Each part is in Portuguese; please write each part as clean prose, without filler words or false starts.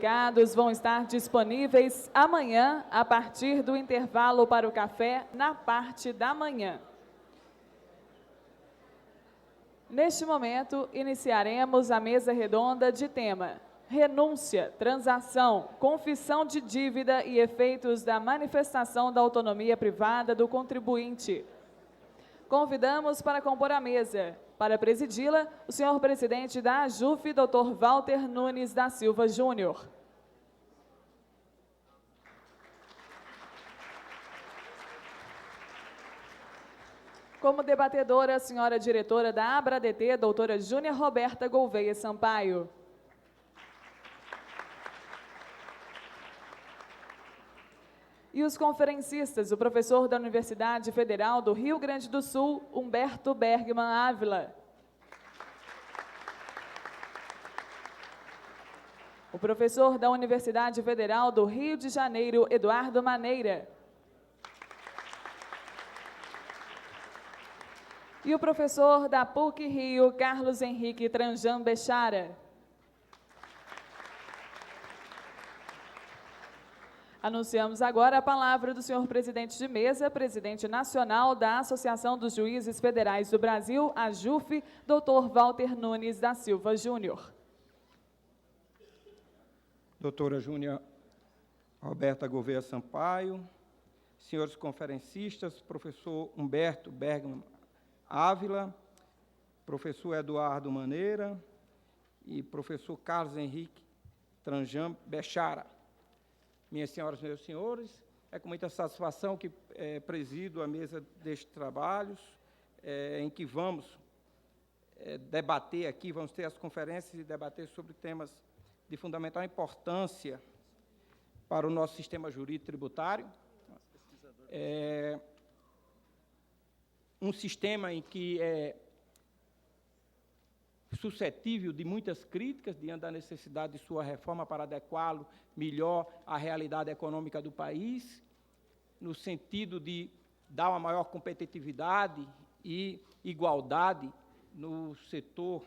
publicados vão estar disponíveis amanhã, a partir do intervalo para o café, na parte da manhã. Neste momento, iniciaremos a mesa redonda de tema: renúncia, transação, confissão de dívida e efeitos da manifestação da autonomia privada do contribuinte. Convidamos para compor a mesa. Para presidi-la, o senhor presidente da AJUF, Dr. Walter Nunes da Silva Júnior. Como debatedora, a senhora diretora da ABRADT, doutora Júnia Roberta Gouveia Sampaio. E os conferencistas, o professor da Universidade Federal do Rio Grande do Sul, Humberto Bergman Ávila. O professor da Universidade Federal do Rio de Janeiro, Eduardo Maneira. E o professor da PUC-Rio, Carlos Henrique Tranjan Bechara. Anunciamos agora a palavra do senhor presidente de mesa, presidente nacional da Associação dos Juízes Federais do Brasil, AJUF, Dr. Walter Nunes da Silva Júnior. Doutora Júnia Roberta Gouveia Sampaio, senhores conferencistas, professor Humberto Bergman Ávila, professor Eduardo Maneira e professor Carlos Henrique Tranjan Bechara. Minhas senhoras e meus senhores, é com muita satisfação que presido a mesa destes trabalhos, em que vamos debater aqui, vamos ter as conferências e debater sobre temas de fundamental importância para o nosso sistema jurídico tributário. Um sistema em que é suscetível de muitas críticas diante da necessidade de sua reforma para adequá-lo melhor à realidade econômica do país, no sentido de dar uma maior competitividade e igualdade no setor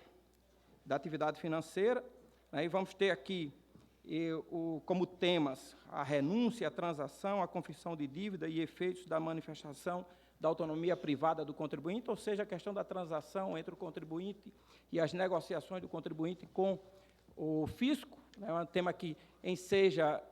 da atividade financeira. Aí vamos ter aqui como temas a renúncia, a transação, a confissão de dívida e efeitos da manifestação da autonomia privada do contribuinte, ou seja, a questão da transação entre o contribuinte e as negociações do contribuinte com o fisco. É um tema que enseja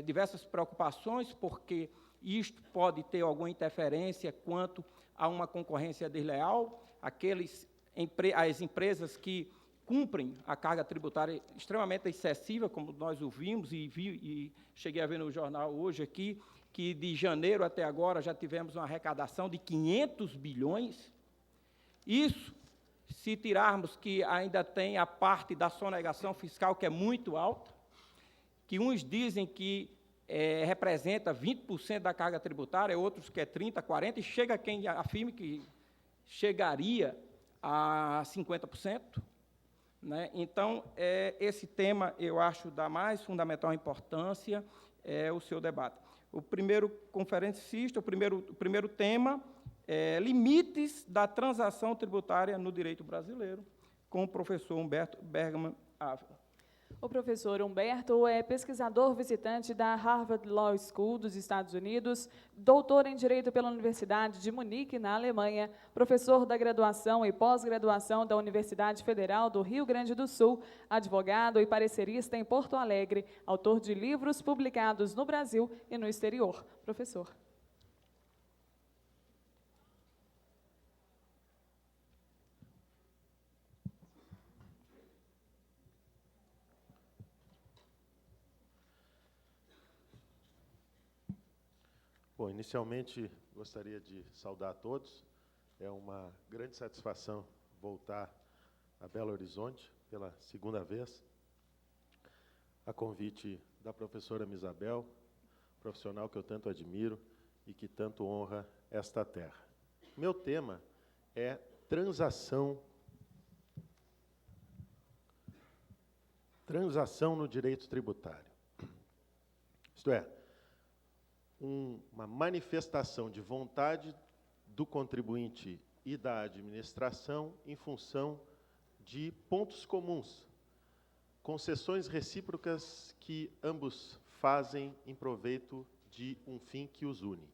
diversas preocupações, porque isto pode ter alguma interferência quanto a uma concorrência desleal, as empresas que cumprem a carga tributária extremamente excessiva, como nós ouvimos e cheguei a ver no jornal hoje aqui, que de janeiro até agora já tivemos uma arrecadação de 500 bilhões. Isso, se tirarmos que ainda tem a parte da sonegação fiscal, que é muito alta, que uns dizem que representa 20% da carga tributária, outros que é 30%, 40%, e chega quem afirme que chegaria a 50%. Né? Então, esse tema, eu acho, da mais fundamental importância, o seu debate. O primeiro conferencista, o primeiro tema, limites da transação tributária no direito brasileiro, com o professor Humberto Bergman Ávila. O professor Humberto é pesquisador visitante da Harvard Law School dos Estados Unidos, doutor em Direito pela Universidade de Munique, na Alemanha, professor da graduação e pós-graduação da Universidade Federal do Rio Grande do Sul, advogado e parecerista em Porto Alegre, autor de livros publicados no Brasil e no exterior. Professor. Bom, inicialmente, gostaria de saudar a todos. É uma grande satisfação voltar a Belo Horizonte pela segunda vez, a convite da professora Misabel, profissional que eu tanto admiro e que tanto honra esta terra. Meu tema é transação no direito tributário. Isto é, uma manifestação de vontade do contribuinte e da administração em função de pontos comuns concessões recíprocas que ambos fazem em proveito de um fim que os une.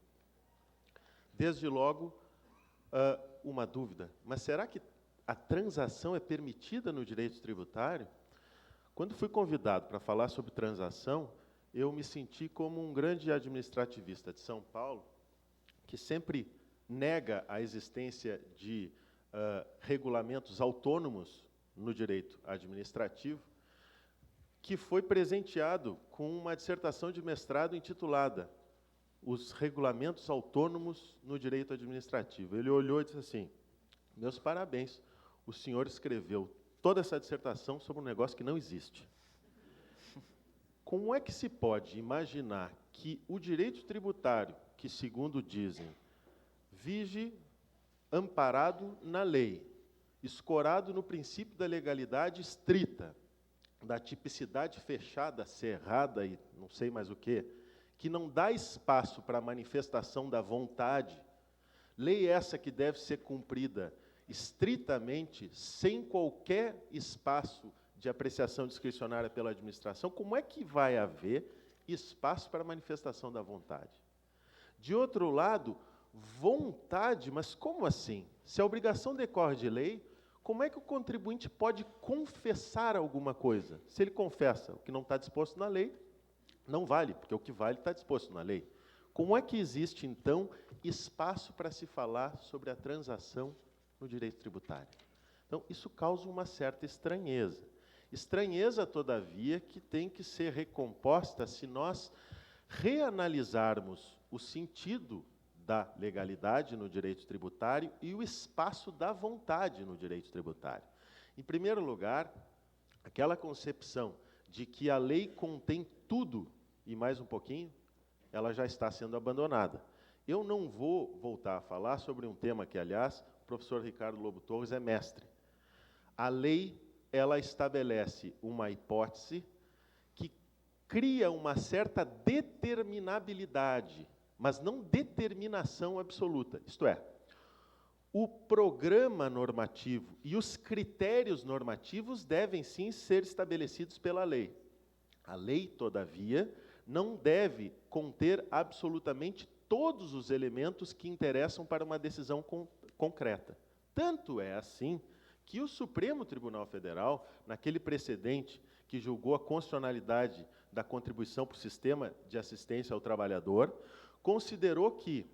Desde logo, uma dúvida, mas será que a transação é permitida no direito tributário? Quando fui convidado para falar sobre transação, eu me senti como um grande administrativista de São Paulo, que sempre nega a existência de regulamentos autônomos no direito administrativo, que foi presenteado com uma dissertação de mestrado intitulada Os Regulamentos Autônomos no Direito Administrativo. Ele olhou e disse assim: meus parabéns, o senhor escreveu toda essa dissertação sobre um negócio que não existe. Como é que se pode imaginar que o direito tributário, que, segundo dizem, vige amparado na lei, escorado no princípio da legalidade estrita, da tipicidade fechada, cerrada e não sei mais o quê, que não dá espaço para a manifestação da vontade, lei essa que deve ser cumprida estritamente, sem qualquer espaço de apreciação discricionária pela administração, como é que vai haver espaço para a manifestação da vontade? De outro lado, vontade, mas como assim? Se a obrigação decorre de lei, como é que o contribuinte pode confessar alguma coisa? Se ele confessa o que não está disposto na lei, não vale, porque o que vale está disposto na lei. Como é que existe, então, espaço para se falar sobre a transação no direito tributário? Então, isso causa uma certa estranheza. Estranheza, todavia, que tem que ser recomposta se nós reanalisarmos o sentido da legalidade no direito tributário e o espaço da vontade no direito tributário. Em primeiro lugar, aquela concepção de que a lei contém tudo e mais um pouquinho, ela já está sendo abandonada. Eu não vou voltar a falar sobre um tema que, aliás, o professor Ricardo Lobo Torres é mestre. A lei, ela estabelece uma hipótese que cria uma certa determinabilidade, mas não determinação absoluta. Isto é, o programa normativo e os critérios normativos devem, sim, ser estabelecidos pela lei. A lei, todavia, não deve conter absolutamente todos os elementos que interessam para uma decisão concreta. Tanto é assim que o Supremo Tribunal Federal, naquele precedente que julgou a constitucionalidade da contribuição para o sistema de assistência ao trabalhador, considerou que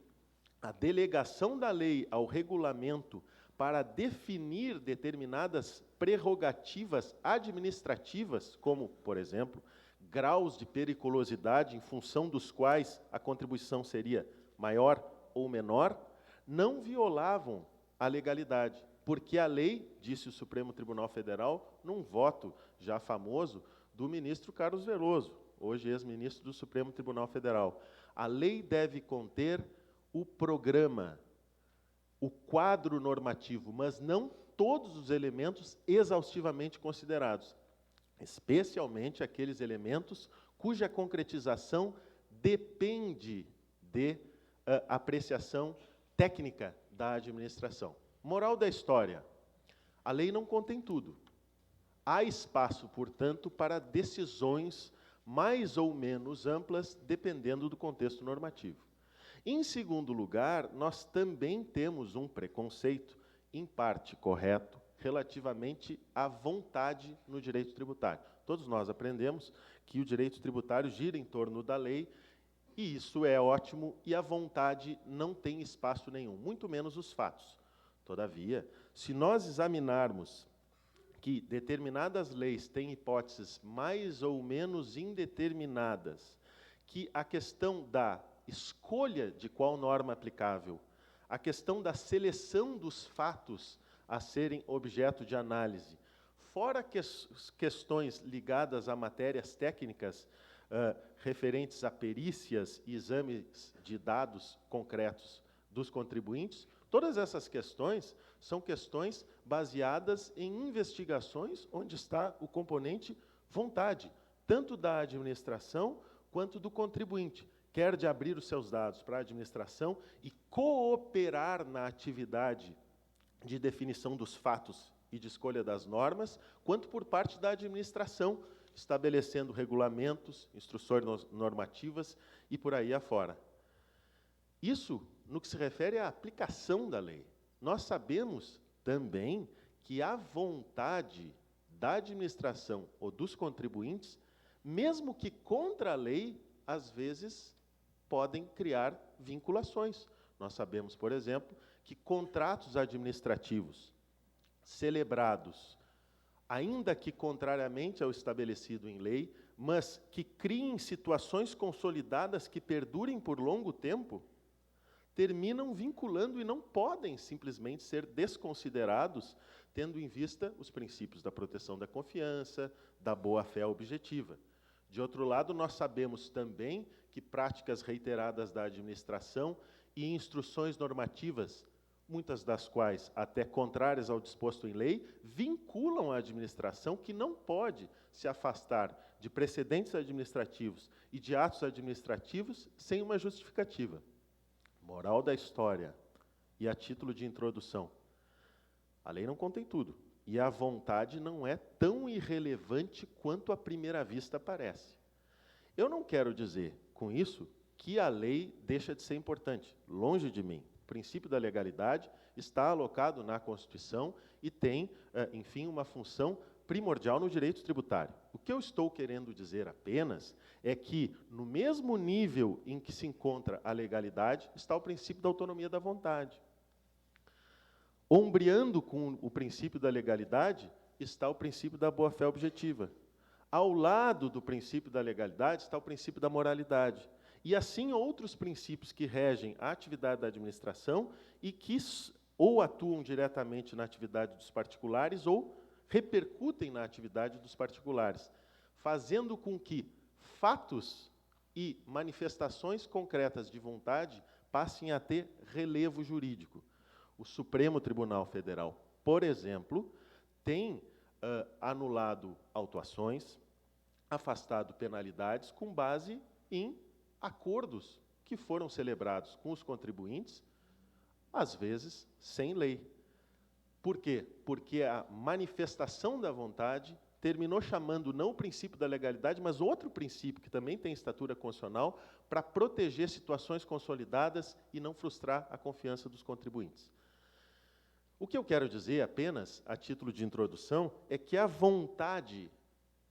a delegação da lei ao regulamento para definir determinadas prerrogativas administrativas, como, por exemplo, graus de periculosidade em função dos quais a contribuição seria maior ou menor, não violavam a legalidade, porque a lei, disse o Supremo Tribunal Federal, num voto já famoso do ministro Carlos Veloso, hoje ex-ministro do Supremo Tribunal Federal, a lei deve conter o programa, o quadro normativo, mas não todos os elementos exaustivamente considerados, especialmente aqueles elementos cuja concretização depende de apreciação técnica da administração. Moral da história: a lei não contém tudo. Há espaço, portanto, para decisões mais ou menos amplas, dependendo do contexto normativo. Em segundo lugar, nós também temos um preconceito, em parte correto, relativamente à vontade no direito tributário. Todos nós aprendemos que o direito tributário gira em torno da lei, e isso é ótimo, e a vontade não tem espaço nenhum, muito menos os fatos. Todavia, se nós examinarmos que determinadas leis têm hipóteses mais ou menos indeterminadas, que a questão da escolha de qual norma aplicável, a questão da seleção dos fatos a serem objeto de análise, fora questões ligadas a matérias técnicas referentes a perícias e exames de dados concretos dos contribuintes, todas essas questões são questões baseadas em investigações onde está o componente vontade, tanto da administração quanto do contribuinte, quer de abrir os seus dados para a administração e cooperar na atividade de definição dos fatos e de escolha das normas, quanto por parte da administração, estabelecendo regulamentos, instruções normativas e por aí afora. Isso no que se refere à aplicação da lei. Nós sabemos também que a vontade da administração ou dos contribuintes, mesmo que contra a lei, às vezes podem criar vinculações. Nós sabemos, por exemplo, que contratos administrativos celebrados, ainda que contrariamente ao estabelecido em lei, mas que criem situações consolidadas que perdurem por longo tempo, terminam vinculando e não podem simplesmente ser desconsiderados, tendo em vista os princípios da proteção da confiança, da boa-fé objetiva. De outro lado, nós sabemos também que práticas reiteradas da administração e instruções normativas, muitas das quais até contrárias ao disposto em lei, vinculam a administração que não pode se afastar de precedentes administrativos e de atos administrativos sem uma justificativa. Moral da história, e a título de introdução, a lei não contém tudo, e a vontade não é tão irrelevante quanto à primeira vista parece. Eu não quero dizer, com isso, que a lei deixa de ser importante, longe de mim. O princípio da legalidade está alocado na Constituição e tem, enfim, uma função primordial no direito tributário. O que eu estou querendo dizer apenas é que, no mesmo nível em que se encontra a legalidade, está o princípio da autonomia da vontade. Ombreando com o princípio da legalidade, está o princípio da boa-fé objetiva. Ao lado do princípio da legalidade está o princípio da moralidade. E assim outros princípios que regem a atividade da administração e que ou atuam diretamente na atividade dos particulares ou repercutem na atividade dos particulares, fazendo com que fatos e manifestações concretas de vontade passem a ter relevo jurídico. O Supremo Tribunal Federal, por exemplo, tem anulado autuações, afastado penalidades com base em acordos que foram celebrados com os contribuintes, às vezes sem lei. Por quê? Porque a manifestação da vontade terminou chamando não o princípio da legalidade, mas outro princípio que também tem estatura constitucional para proteger situações consolidadas e não frustrar a confiança dos contribuintes. O que eu quero dizer apenas, a título de introdução, é que a vontade,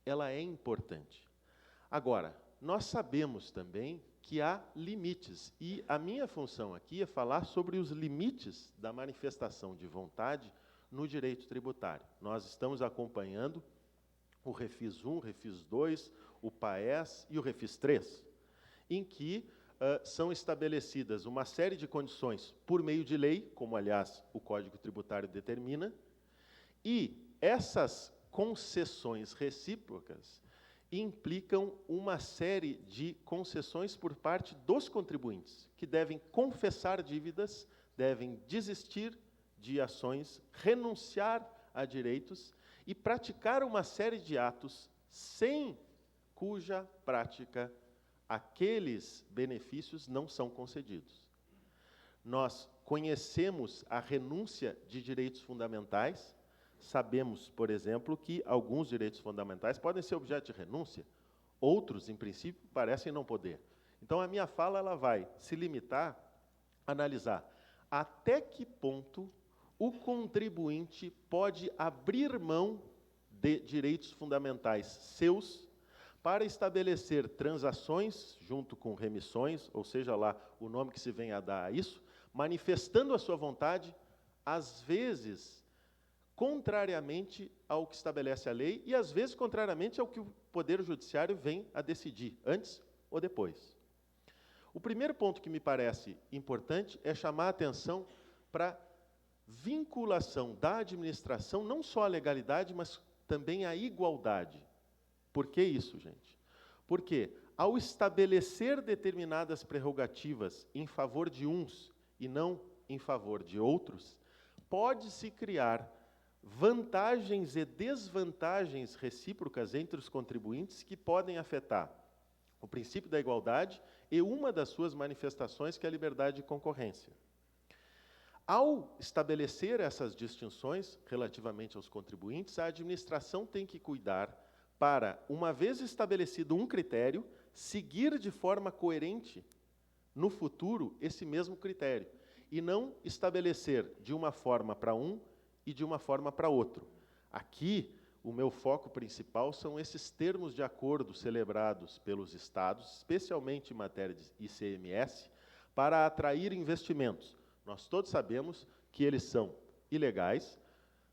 ela é importante. Agora, nós sabemos também que há limites, e a minha função aqui é falar sobre os limites da manifestação de vontade no direito tributário. Nós estamos acompanhando o Refis 1, Refis 2, o PAES e o Refis 3, em que são estabelecidas uma série de condições por meio de lei, como, aliás, o Código Tributário determina, e essas concessões recíprocas implicam uma série de concessões por parte dos contribuintes, que devem confessar dívidas, devem desistir de ações, renunciar a direitos e praticar uma série de atos sem cuja prática aqueles benefícios não são concedidos. Nós conhecemos a renúncia de direitos fundamentais. Sabemos, por exemplo, que alguns direitos fundamentais podem ser objeto de renúncia, outros, em princípio, parecem não poder. Então, a minha fala ela vai se limitar a analisar até que ponto o contribuinte pode abrir mão de direitos fundamentais seus para estabelecer transações junto com remissões, ou seja lá o nome que se venha a dar a isso, manifestando a sua vontade, às vezes contrariamente ao que estabelece a lei e, às vezes, contrariamente ao que o Poder Judiciário vem a decidir, antes ou depois. O primeiro ponto que me parece importante é chamar a atenção para a vinculação da administração, não só à legalidade, mas também à igualdade. Por que isso, gente? Porque, ao estabelecer determinadas prerrogativas em favor de uns e não em favor de outros, pode-se criar vantagens e desvantagens recíprocas entre os contribuintes que podem afetar o princípio da igualdade e uma das suas manifestações, que é a liberdade de concorrência. Ao estabelecer essas distinções relativamente aos contribuintes, a administração tem que cuidar para, uma vez estabelecido um critério, seguir de forma coerente, no futuro, esse mesmo critério, e não estabelecer de uma forma para um e de uma forma para outro. Aqui, o meu foco principal são esses termos de acordo celebrados pelos Estados, especialmente em matéria de ICMS, para atrair investimentos. Nós todos sabemos que eles são ilegais,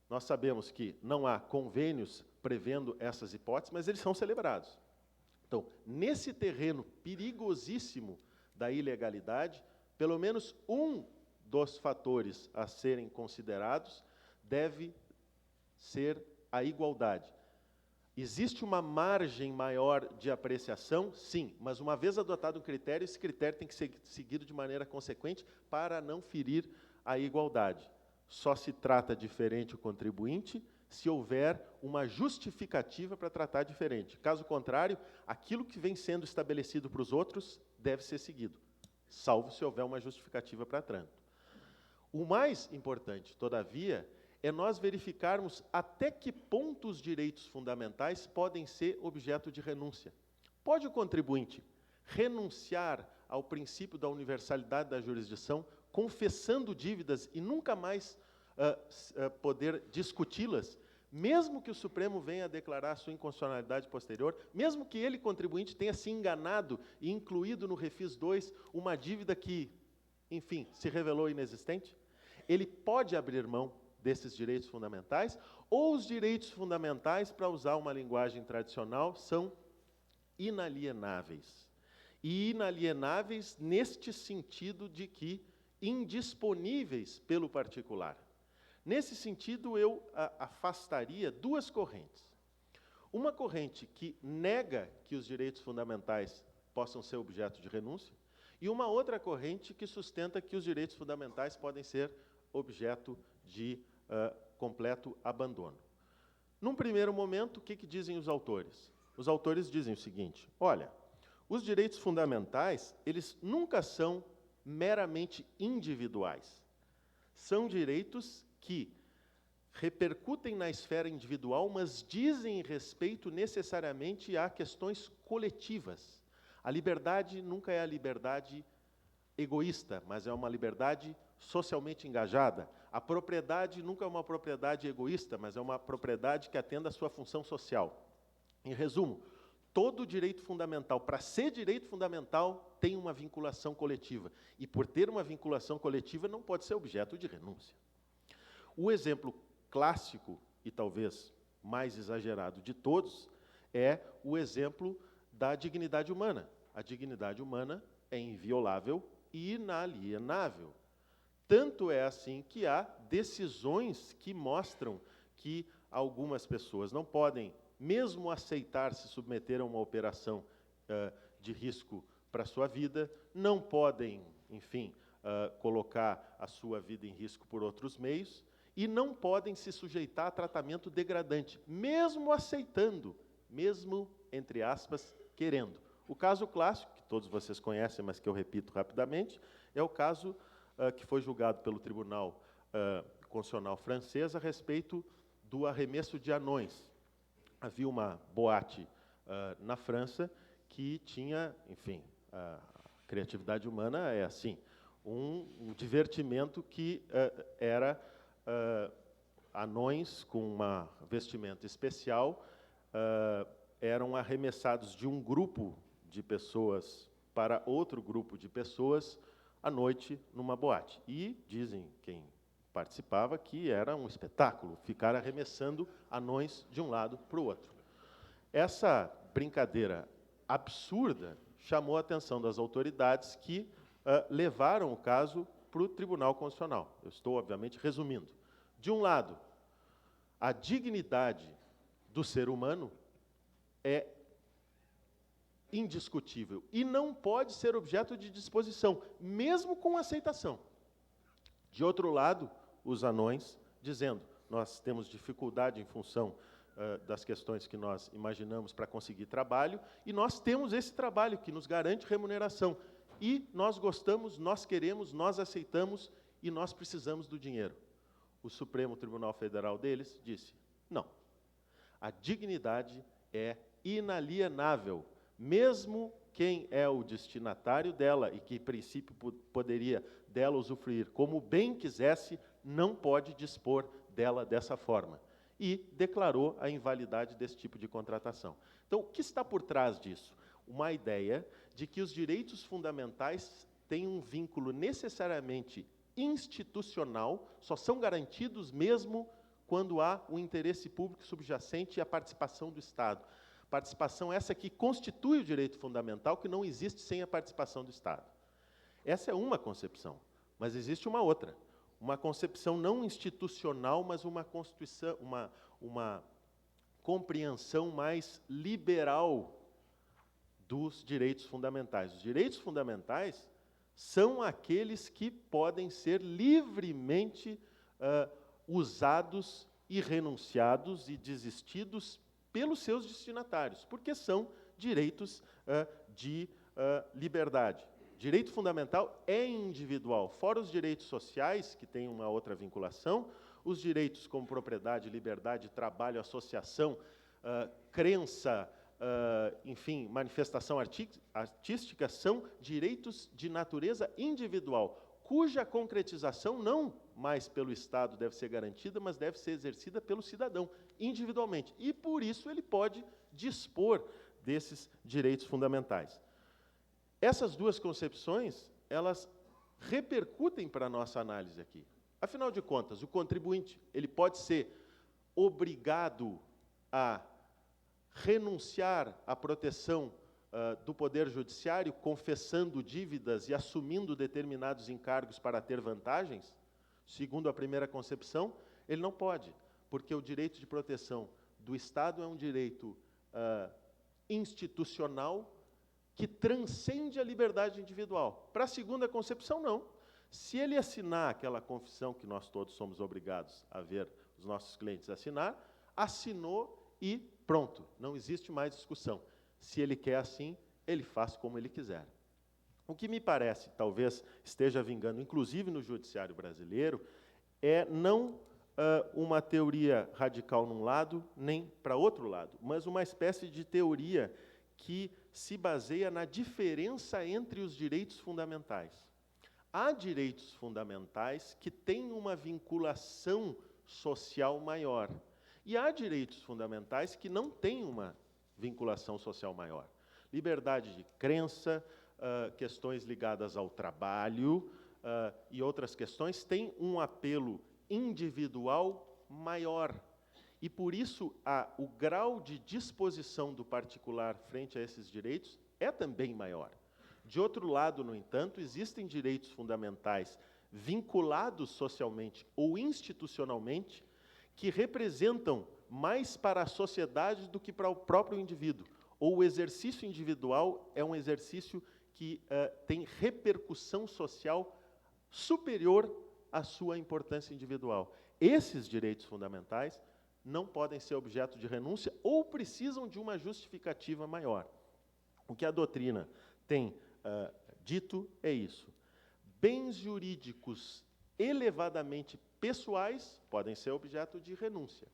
nós sabemos que não há convênios prevendo essas hipóteses, mas eles são celebrados. Então, nesse terreno perigosíssimo da ilegalidade, pelo menos um dos fatores a serem considerados deve ser a igualdade. Existe uma margem maior de apreciação? Sim, mas uma vez adotado um critério, esse critério tem que ser seguido de maneira consequente para não ferir a igualdade. Só se trata diferente o contribuinte se houver uma justificativa para tratar diferente. Caso contrário, aquilo que vem sendo estabelecido para os outros deve ser seguido, salvo se houver uma justificativa para tanto. O mais importante, todavia, é nós verificarmos até que ponto os direitos fundamentais podem ser objeto de renúncia. Pode o contribuinte renunciar ao princípio da universalidade da jurisdição, confessando dívidas e nunca mais poder discuti-las, mesmo que o Supremo venha a declarar sua inconstitucionalidade posterior, mesmo que ele, contribuinte, tenha se enganado e incluído no Refis 2 uma dívida que, enfim, se revelou inexistente? Ele pode abrir mão desses direitos fundamentais, ou os direitos fundamentais, para usar uma linguagem tradicional, são inalienáveis. E inalienáveis neste sentido de que indisponíveis pelo particular. Nesse sentido, eu afastaria duas correntes. Uma corrente que nega que os direitos fundamentais possam ser objeto de renúncia, e uma outra corrente que sustenta que os direitos fundamentais podem ser objeto de completo abandono. Num primeiro momento, o que dizem os autores? Os autores dizem o seguinte: olha, os direitos fundamentais, eles nunca são meramente individuais. São direitos que repercutem na esfera individual, mas dizem respeito necessariamente a questões coletivas. A liberdade nunca é a liberdade egoísta, mas é uma liberdade socialmente engajada. A propriedade nunca é uma propriedade egoísta, mas é uma propriedade que atenda à sua função social. Em resumo, todo direito fundamental, para ser direito fundamental, tem uma vinculação coletiva. E por ter uma vinculação coletiva, não pode ser objeto de renúncia. O exemplo clássico, e talvez mais exagerado de todos, é o exemplo da dignidade humana. A dignidade humana é inviolável e inalienável. Tanto é assim que há decisões que mostram que algumas pessoas não podem, mesmo aceitar se submeter a uma operação de risco para a sua vida, não podem, enfim, colocar a sua vida em risco por outros meios, e não podem se sujeitar a tratamento degradante, mesmo aceitando, mesmo, entre aspas, querendo. O caso clássico, que todos vocês conhecem, mas que eu repito rapidamente, é o caso que foi julgado pelo Tribunal Constitucional francês a respeito do arremesso de anões. Havia uma boate na França que tinha, enfim, a criatividade humana é assim, um divertimento que era anões com uma vestimenta especial eram arremessados de um grupo de pessoas para outro grupo de pessoas à noite numa boate. E dizem quem participava que era um espetáculo ficar arremessando anões de um lado para o outro. Essa brincadeira absurda chamou a atenção das autoridades que levaram o caso para o Tribunal Constitucional. Eu estou, obviamente, resumindo. De um lado, a dignidade do ser humano é indiscutível e não pode ser objeto de disposição, mesmo com aceitação. De outro lado, os anões dizendo, nós temos dificuldade em função das questões que nós imaginamos para conseguir trabalho, e nós temos esse trabalho que nos garante remuneração. E nós gostamos, nós queremos, nós aceitamos, e nós precisamos do dinheiro. O Supremo Tribunal Federal deles disse, não, a dignidade é inalienável, mesmo quem é o destinatário dela e que, em princípio, poderia dela usufruir como bem quisesse, não pode dispor dela dessa forma. E declarou a invalidade desse tipo de contratação. Então, o que está por trás disso? Uma ideia de que os direitos fundamentais têm um vínculo necessariamente institucional, só são garantidos mesmo quando há um interesse público subjacente e a participação do Estado. Participação essa que constitui o direito fundamental, que não existe sem a participação do Estado. Essa é uma concepção, mas existe uma outra. Uma concepção não institucional, mas uma constituição, uma compreensão mais liberal dos direitos fundamentais. Os direitos fundamentais são aqueles que podem ser livremente usados e renunciados e desistidos pelos seus destinatários, porque são direitos de liberdade. Direito fundamental é individual, fora os direitos sociais, que têm uma outra vinculação, os direitos como propriedade, liberdade, trabalho, associação, crença, enfim, manifestação artística, são direitos de natureza individual, cuja concretização não mais pelo Estado deve ser garantida, mas deve ser exercida pelo cidadão, individualmente. E, por isso, ele pode dispor desses direitos fundamentais. Essas duas concepções, elas repercutem para a nossa análise aqui. Afinal de contas, o contribuinte, ele pode ser obrigado a renunciar à proteção do Poder Judiciário, confessando dívidas e assumindo determinados encargos para ter vantagens? Segundo a primeira concepção, ele não pode, porque o direito de proteção do Estado é um direito institucional que transcende a liberdade individual. Para a segunda concepção, não. Se ele assinar aquela confissão que nós todos somos obrigados a ver os nossos clientes assinar, assinou e pronto, não existe mais discussão. Se ele quer assim, ele faz como ele quiser. O que me parece, talvez esteja vingando, inclusive no judiciário brasileiro, é não uma teoria radical num lado, nem para outro lado, mas uma espécie de teoria que se baseia na diferença entre os direitos fundamentais. Há direitos fundamentais que têm uma vinculação social maior, e há direitos fundamentais que não têm uma vinculação social maior. Liberdade de crença, questões ligadas ao trabalho e outras questões têm um apelo individual maior. E, por isso, o grau de disposição do particular frente a esses direitos é também maior. De outro lado, no entanto, existem direitos fundamentais vinculados socialmente ou institucionalmente que representam mais para a sociedade do que para o próprio indivíduo. Ou o exercício individual é um exercício que tem repercussão social superior à sua importância individual. Esses direitos fundamentais não podem ser objeto de renúncia ou precisam de uma justificativa maior. O que a doutrina tem dito é isso. Bens jurídicos elevadamente pessoais podem ser objeto de renúncia.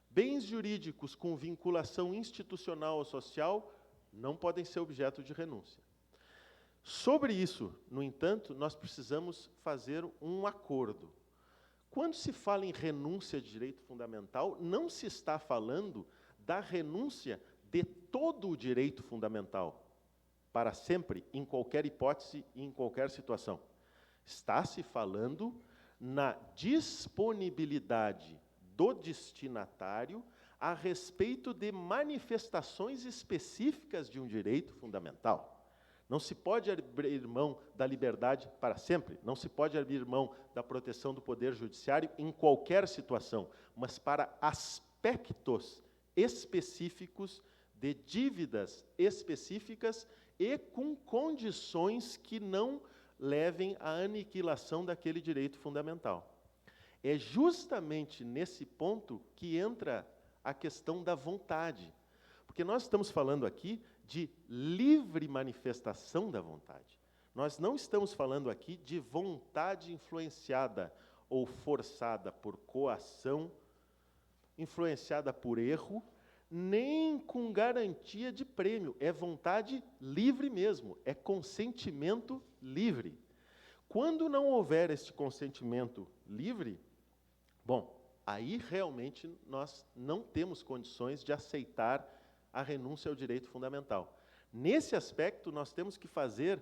Bens jurídicos com vinculação institucional ou social não podem ser objeto de renúncia. Sobre isso, no entanto, nós precisamos fazer um acordo. Quando se fala em renúncia de direito fundamental, não se está falando da renúncia de todo o direito fundamental, para sempre, em qualquer hipótese e em qualquer situação. Está se falando na disponibilidade do destinatário a respeito de manifestações específicas de um direito fundamental. Não se pode abrir mão da liberdade para sempre, não se pode abrir mão da proteção do Poder Judiciário em qualquer situação, mas para aspectos específicos de dívidas específicas e com condições que não levem à aniquilação daquele direito fundamental. É justamente nesse ponto que entra a questão da vontade, porque nós estamos falando aqui de livre manifestação da vontade. Nós não estamos falando aqui de vontade influenciada ou forçada por coação, influenciada por erro, nem com garantia de prêmio. É vontade livre mesmo, é consentimento livre. Quando não houver este consentimento livre, bom, aí realmente nós não temos condições de aceitar a renúncia ao direito fundamental. Nesse aspecto, nós temos que fazer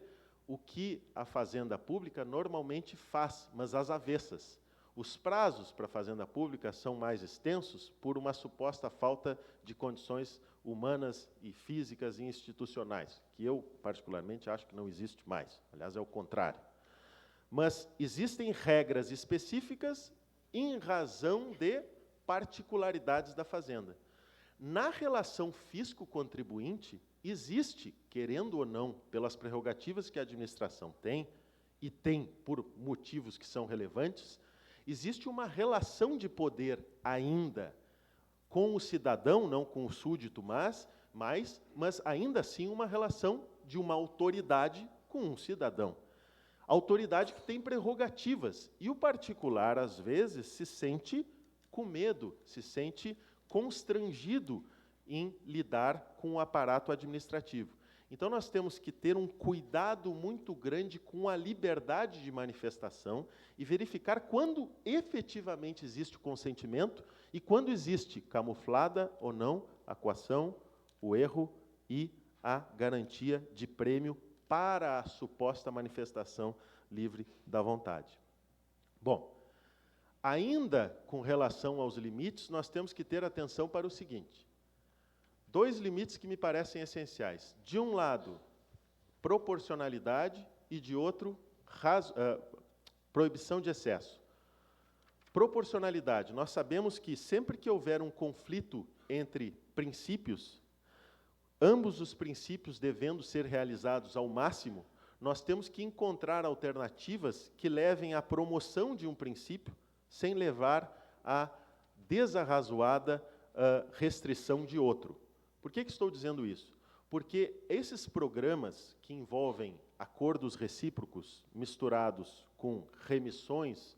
o que a Fazenda Pública normalmente faz, mas às avessas. Os prazos para a Fazenda Pública são mais extensos por uma suposta falta de condições humanas e físicas e institucionais, que eu, particularmente, acho que não existe mais. Aliás, é o contrário. Mas existem regras específicas em razão de particularidades da Fazenda. Na relação fisco-contribuinte, existe, querendo ou não, pelas prerrogativas que a administração tem, e tem por motivos que são relevantes, existe uma relação de poder ainda com o cidadão, não com o súdito, mas ainda assim uma relação de uma autoridade com um cidadão. Autoridade que tem prerrogativas, e o particular, às vezes, se sente com medo, se sente constrangido em lidar com o aparato administrativo. Então, nós temos que ter um cuidado muito grande com a liberdade de manifestação e verificar quando efetivamente existe o consentimento e quando existe camuflada ou não a coação, o erro e a garantia de prêmio para a suposta manifestação livre da vontade. Bom, ainda com relação aos limites, nós temos que ter atenção para o seguinte: dois limites que me parecem essenciais. De um lado, proporcionalidade, e de outro, proibição de excesso. Proporcionalidade. Nós sabemos que sempre que houver um conflito entre princípios, ambos os princípios devendo ser realizados ao máximo, nós temos que encontrar alternativas que levem à promoção de um princípio, sem levar à desarrazoada restrição de outro. Por que estou dizendo isso? Porque esses programas que envolvem acordos recíprocos misturados com remissões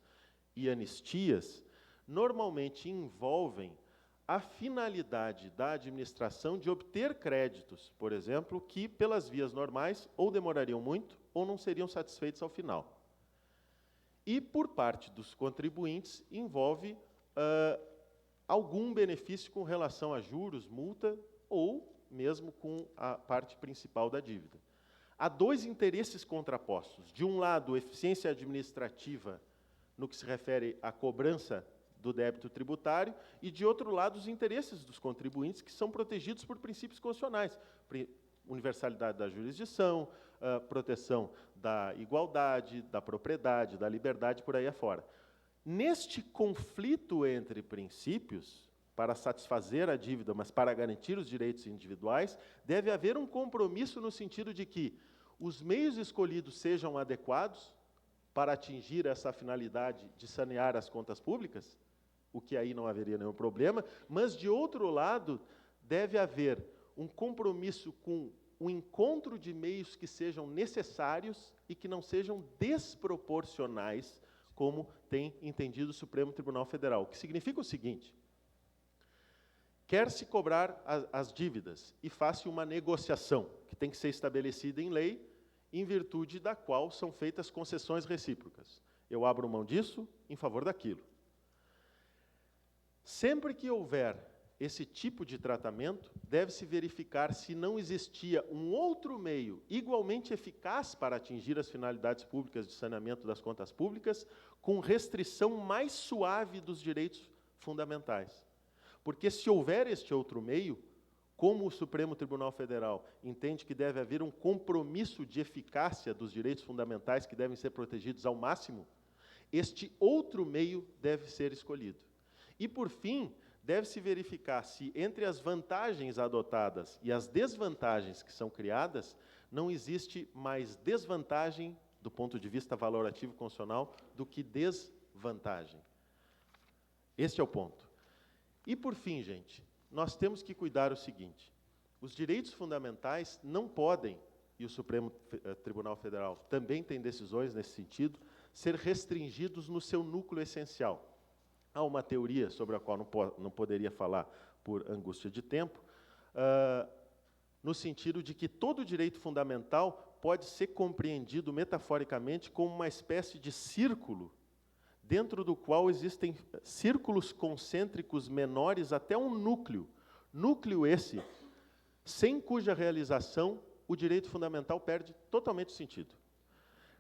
e anistias, normalmente envolvem a finalidade da administração de obter créditos, por exemplo, que pelas vias normais ou demorariam muito ou não seriam satisfeitos ao final. E, por parte dos contribuintes, envolve algum benefício com relação a juros, multa, ou mesmo com a parte principal da dívida. Há dois interesses contrapostos. De um lado, eficiência administrativa no que se refere à cobrança do débito tributário, e, de outro lado, os interesses dos contribuintes, que são protegidos por princípios constitucionais. Universalidade da jurisdição, proteção da igualdade, da propriedade, da liberdade, por aí afora. Neste conflito entre princípios, para satisfazer a dívida, mas para garantir os direitos individuais, deve haver um compromisso no sentido de que os meios escolhidos sejam adequados para atingir essa finalidade de sanear as contas públicas, o que aí não haveria nenhum problema, mas, de outro lado, deve haver um compromisso com o encontro de meios que sejam necessários e que não sejam desproporcionais, como tem entendido o Supremo Tribunal Federal. O que significa o seguinte: quer-se cobrar as dívidas e faz-se uma negociação, que tem que ser estabelecida em lei, em virtude da qual são feitas concessões recíprocas. Eu abro mão disso em favor daquilo. Sempre que houver esse tipo de tratamento, deve-se verificar se não existia um outro meio igualmente eficaz para atingir as finalidades públicas de saneamento das contas públicas, com restrição mais suave dos direitos fundamentais. Porque, se houver este outro meio, como o Supremo Tribunal Federal entende que deve haver um compromisso de eficácia dos direitos fundamentais que devem ser protegidos ao máximo, este outro meio deve ser escolhido. E, por fim, deve-se verificar se, entre as vantagens adotadas e as desvantagens que são criadas, não existe mais desvantagem, do ponto de vista valorativo constitucional, do que desvantagem. Este é o ponto. E, por fim, gente, nós temos que cuidar o seguinte: os direitos fundamentais não podem e o Supremo Tribunal Federal também tem decisões nesse sentido, ser restringidos no seu núcleo essencial. Há uma teoria sobre a qual não poderia falar por angústia de tempo, no sentido de que todo direito fundamental pode ser compreendido metaforicamente como uma espécie de círculo, dentro do qual existem círculos concêntricos menores até um núcleo. Núcleo esse, sem cuja realização o direito fundamental perde totalmente o sentido.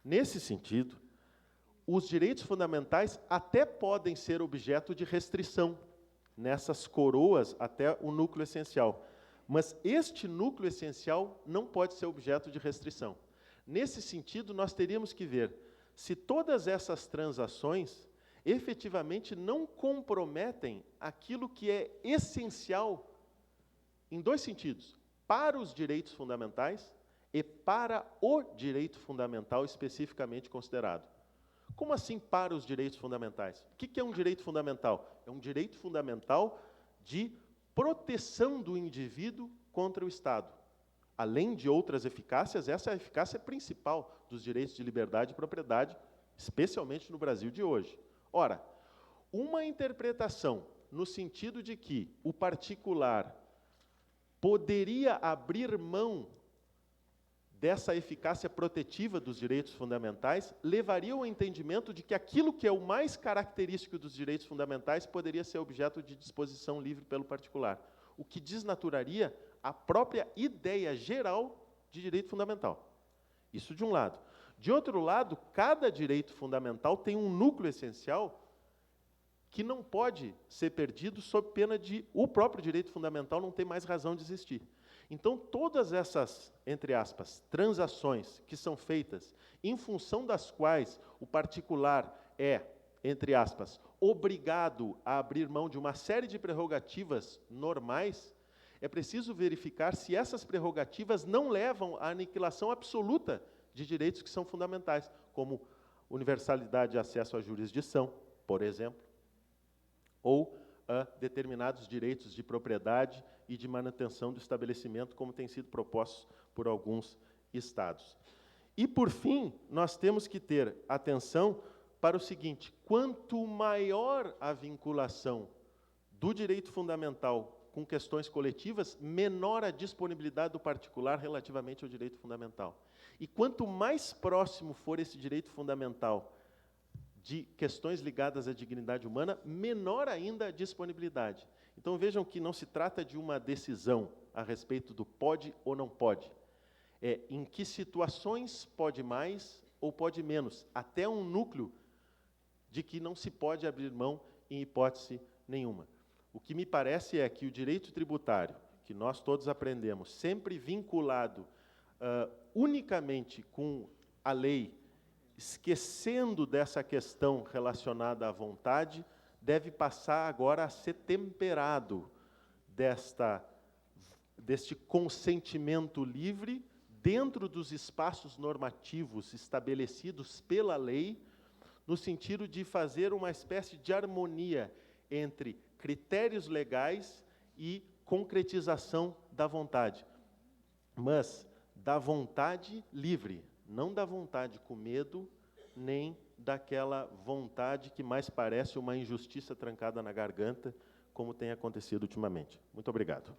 Nesse sentido, os direitos fundamentais até podem ser objeto de restrição, nessas coroas até o núcleo essencial. Mas este núcleo essencial não pode ser objeto de restrição. Nesse sentido, nós teríamos que ver se todas essas transações efetivamente não comprometem aquilo que é essencial em dois sentidos: para os direitos fundamentais e para o direito fundamental especificamente considerado. Como assim para os direitos fundamentais? O que é um direito fundamental? É um direito fundamental de proteção do indivíduo contra o Estado. Além de outras eficácias, essa é a eficácia principal dos direitos de liberdade e propriedade, especialmente no Brasil de hoje. Ora, uma interpretação no sentido de que o particular poderia abrir mão dessa eficácia protetiva dos direitos fundamentais, levaria ao entendimento de que aquilo que é o mais característico dos direitos fundamentais poderia ser objeto de disposição livre pelo particular, o que desnaturaria a própria ideia geral de direito fundamental. Isso de um lado. De outro lado, cada direito fundamental tem um núcleo essencial que não pode ser perdido sob pena de o próprio direito fundamental não ter mais razão de existir. Então, todas essas, entre aspas, transações que são feitas em função das quais o particular é, entre aspas, obrigado a abrir mão de uma série de prerrogativas normais, é preciso verificar se essas prerrogativas não levam à aniquilação absoluta de direitos que são fundamentais, como universalidade de acesso à jurisdição, por exemplo, ou a determinados direitos de propriedade e de manutenção do estabelecimento, como tem sido propostos por alguns estados. E, por fim, nós temos que ter atenção para o seguinte: quanto maior a vinculação do direito fundamental com questões coletivas, menor a disponibilidade do particular relativamente ao direito fundamental. E quanto mais próximo for esse direito fundamental de questões ligadas à dignidade humana, menor ainda a disponibilidade. Então, vejam que não se trata de uma decisão a respeito do pode ou não pode. É em que situações pode mais ou pode menos, até um núcleo de que não se pode abrir mão em hipótese nenhuma. O que me parece é que o direito tributário, que nós todos aprendemos, sempre vinculado unicamente com a lei, esquecendo dessa questão relacionada à vontade, deve passar agora a ser temperado deste consentimento livre dentro dos espaços normativos estabelecidos pela lei, no sentido de fazer uma espécie de harmonia entre critérios legais e concretização da vontade. Mas da vontade livre, não da vontade com medo, nem daquela vontade que mais parece uma injustiça trancada na garganta, como tem acontecido ultimamente. Muito obrigado.